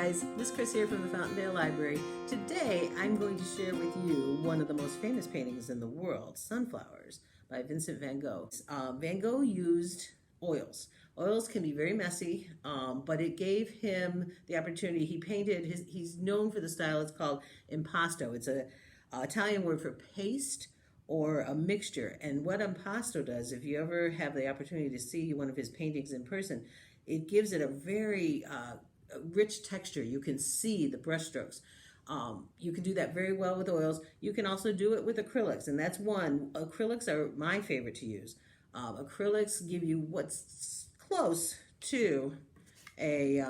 guys, Miss Chris here from the Fountaindale Library. Today I'm going to share with you one of the most famous paintings in the world, Sunflowers by Vincent Van Gogh. Van Gogh used oils. Oils can be very messy, but it gave him the opportunity. He painted, he's known for the style, it's called impasto. It's a Italian word for paste or a mixture. And what impasto does, if you ever have the opportunity to see one of his paintings in person, it gives it a very rich texture. You can see the brushstrokes. You can do that very well with oils. You can also do it with acrylics, and that's one. Acrylics are my favorite to use. Acrylics give you what's close to a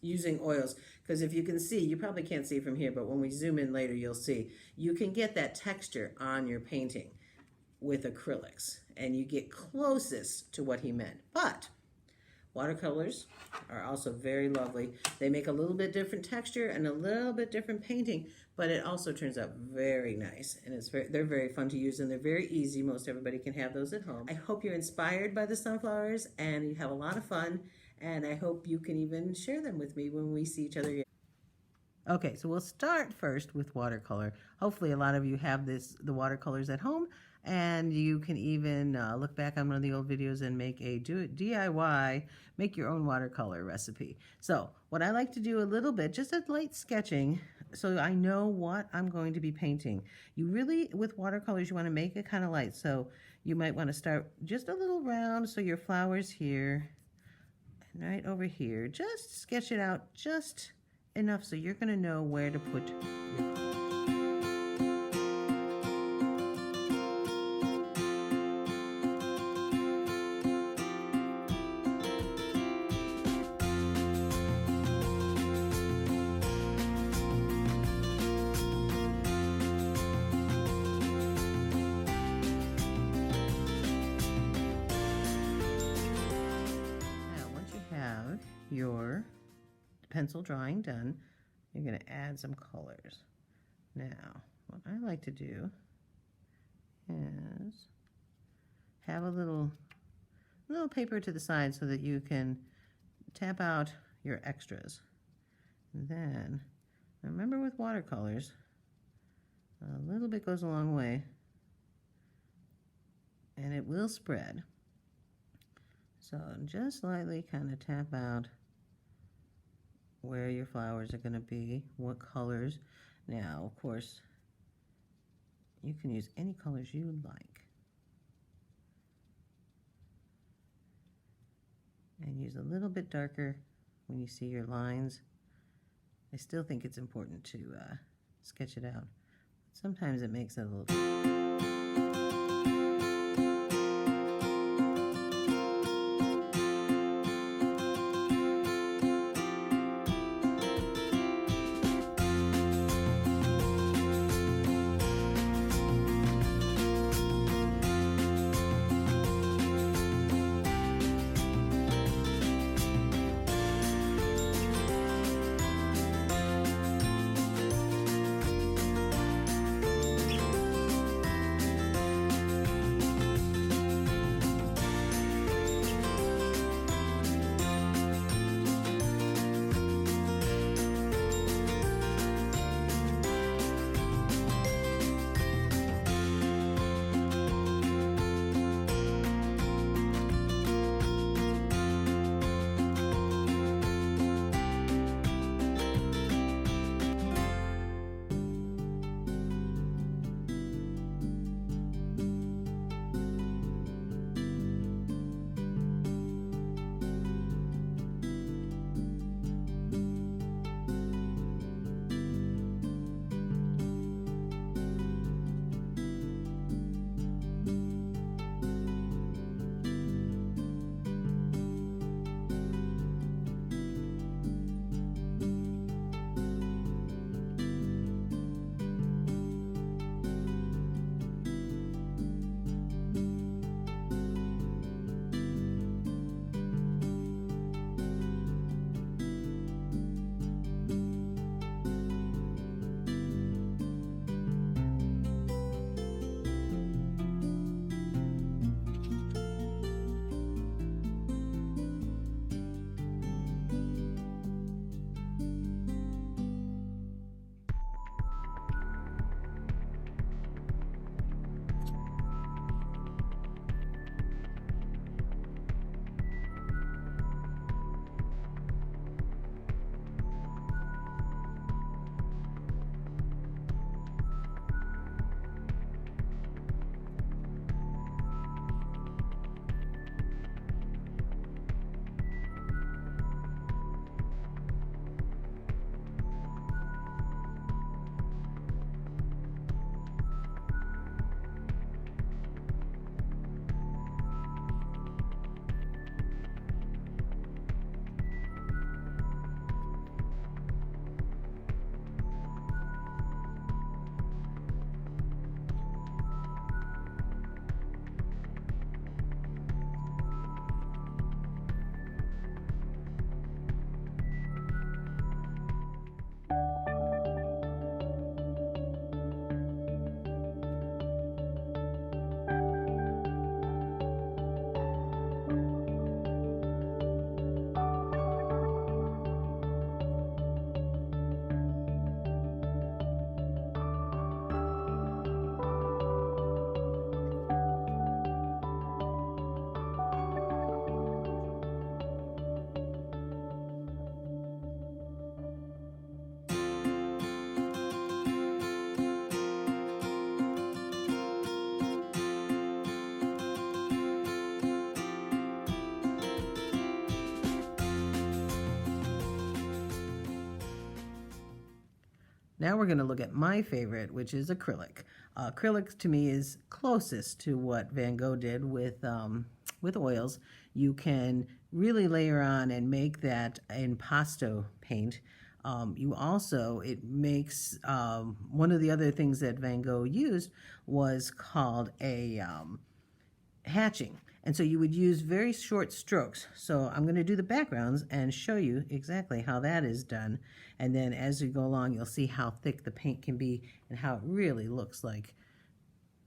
using oils, because if you can see, you probably can't see from here, but when we zoom in later, you'll see you can get that texture on your painting with acrylics, and you get closest to what he meant. But watercolors are also very lovely. They make a little bit different texture and a little bit different painting, but it also turns out very nice, and they're very fun to use, and they're very easy. Most everybody can have those at home. I hope you're inspired by the sunflowers and you have a lot of fun, and I hope you can even share them with me when we see each other again. Okay, so we'll start first with watercolor. Hopefully a lot of you have the watercolors at home, and you can even look back on one of the old videos and make a DIY, make your own watercolor recipe. So what I like to do a little bit, just a light sketching, so I know what I'm going to be painting. You really, with watercolors, you want to make it kind of light. So you might want to start just a little round, so your flowers here, and right over here. Just sketch it out just enough so you're going to know where to put your color. Your pencil drawing done, you're going to add some colors. Now, what I like to do is have a little paper to the side so that you can tap out your extras. And then, remember with watercolors, a little bit goes a long way, and it will spread. So just lightly kind of tap out where your flowers are going to be, what colors. Now, of course, you can use any colors you would like. And use a little bit darker when you see your lines. I still think it's important to sketch it out. Sometimes it makes it a little... Now we're going to look at my favorite, which is acrylic. Acrylic to me is closest to what Van Gogh did with oils. You can really layer on and make that impasto paint. You also, it makes, one of the other things that Van Gogh used was called a hatching. And so you would use very short strokes. So I'm going to do the backgrounds and show you exactly how that is done. And then as we go along, you'll see how thick the paint can be and how it really looks like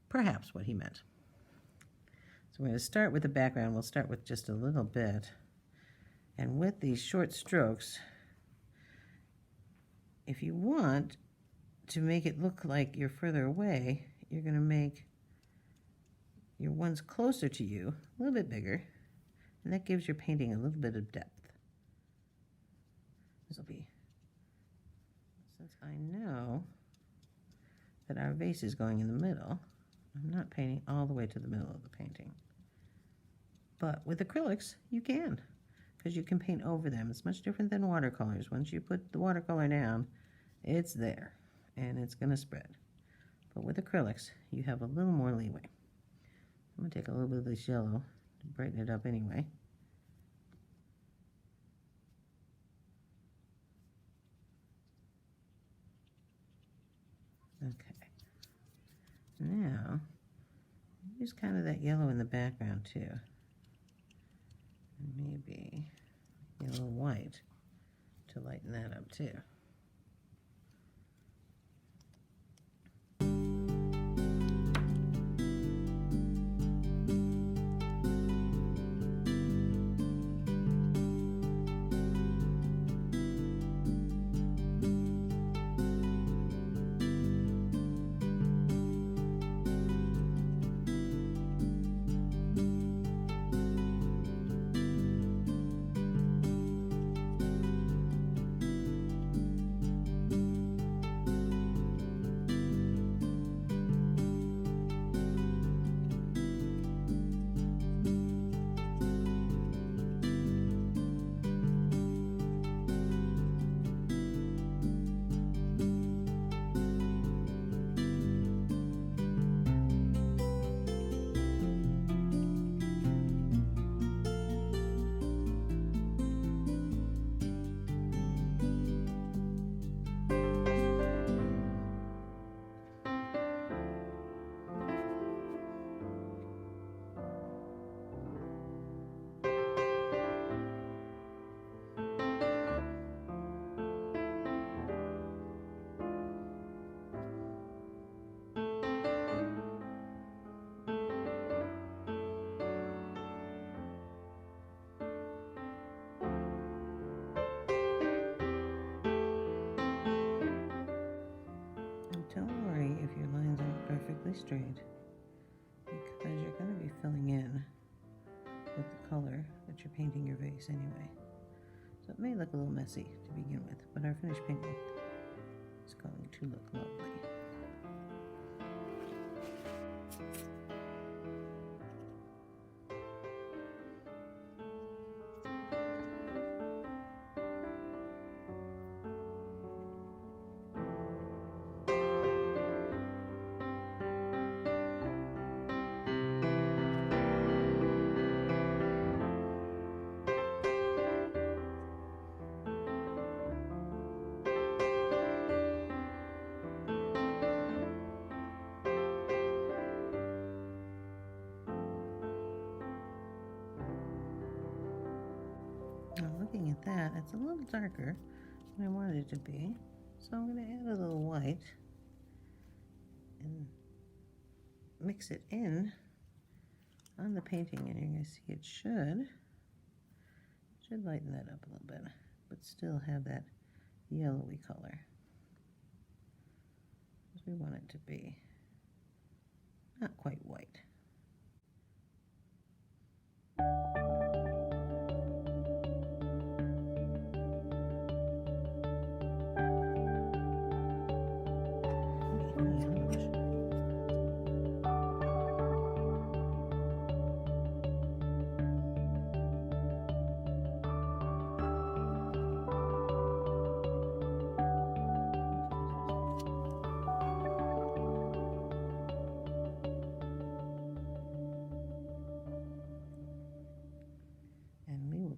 perhaps what he meant. So we're going to start with the background. We'll start with just a little bit. And with these short strokes, if you want to make it look like you're further away, you're going to make your ones closer to you a little bit bigger, and that gives your painting a little bit of depth. This will be, since I know that our vase is going in the middle, I'm not painting all the way to the middle of the painting. But with acrylics, you can, because you can paint over them. It's much different than watercolors. Once you put the watercolor down, it's there, and it's going to spread. But with acrylics, you have a little more leeway. I'm going to take a little bit of this yellow to brighten it up anyway. Okay. Now, use kind of that yellow in the background too. And maybe a little white to lighten that up too. Don't worry if your lines aren't perfectly straight, because you're going to be filling in with the color that you're painting your vase anyway. So it may look a little messy to begin with, but our finished painting is going to look lovely. Now looking at that, it's a little darker than I wanted it to be, so I'm going to add a little white and mix it in on the painting, and you're going to see it should lighten that up a little bit, but still have that yellowy color as we want it to be. Not quite white.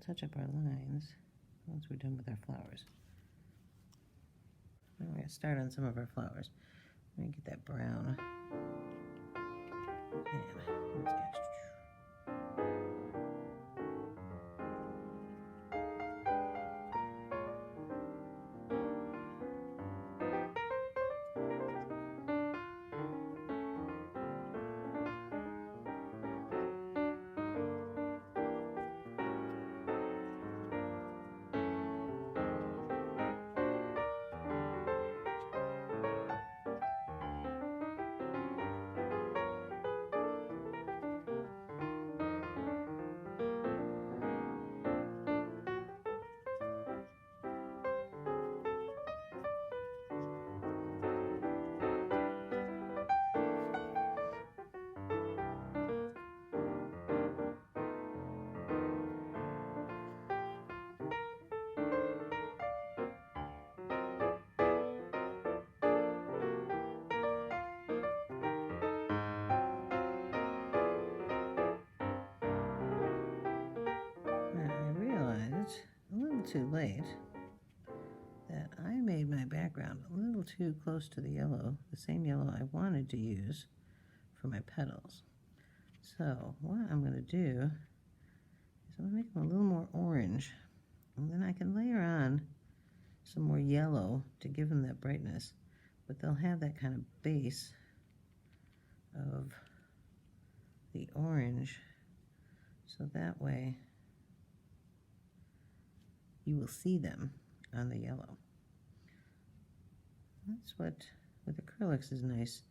touch up our lines once we're done with our flowers. Now we're going to start on some of our flowers. Let me get that brown. And let's get too late that I made my background a little too close to the yellow, the same yellow I wanted to use for my petals. So what I'm going to do is I'm going to make them a little more orange, and then I can layer on some more yellow to give them that brightness, but they'll have that kind of base of the orange, so that way you will see them on the yellow. That's what with acrylics is nice.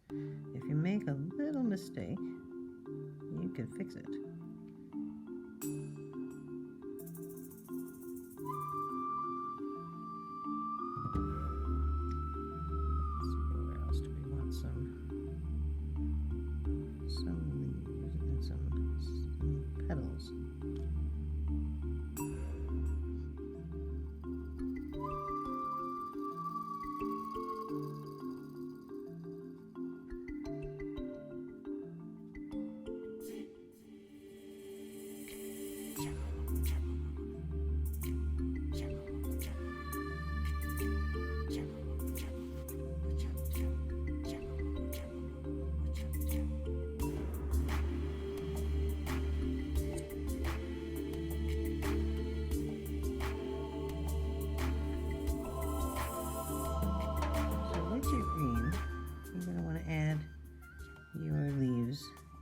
If you make a little mistake, you can fix it. Let's see, where else do we want some leaves and some petals.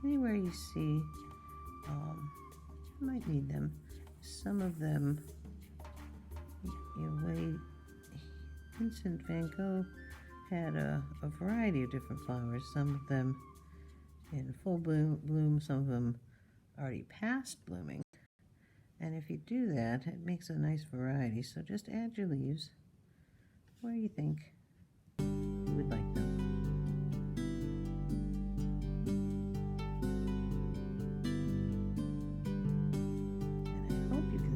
Anywhere you see, you might need them. Some of them, Vincent Van Gogh had a variety of different flowers. Some of them in full bloom, some of them already past blooming. And if you do that, it makes a nice variety. So just add your leaves where you think you would like them.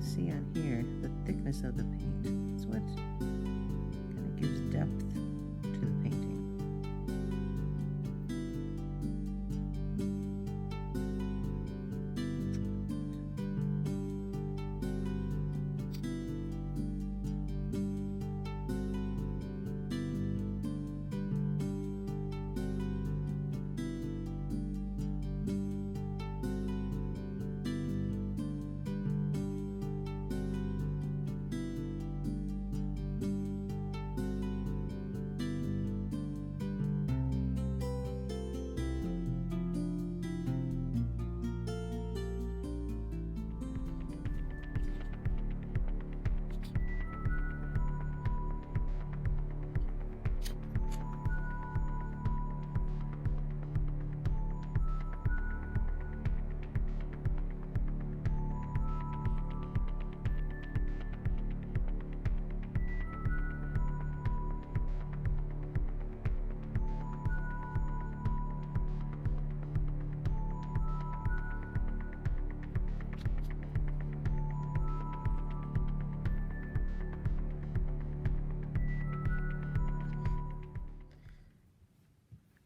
See on here the thickness of the paint. It's what kind of gives depth to the painting.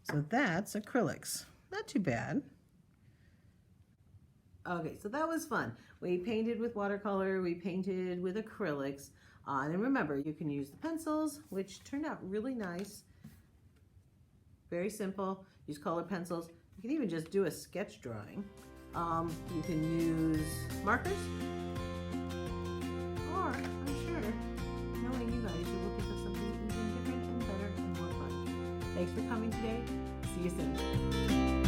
So that's acrylics. Not too bad. Okay, so that was fun. We painted with watercolor, we painted with acrylics, and remember, you can use the pencils, which turned out really nice. Very simple. Use color pencils. You can even just do a sketch drawing. You can use markers, or I'm sure, knowing you guys, you will think of something even different and better and more fun. Thanks for coming today. See you soon.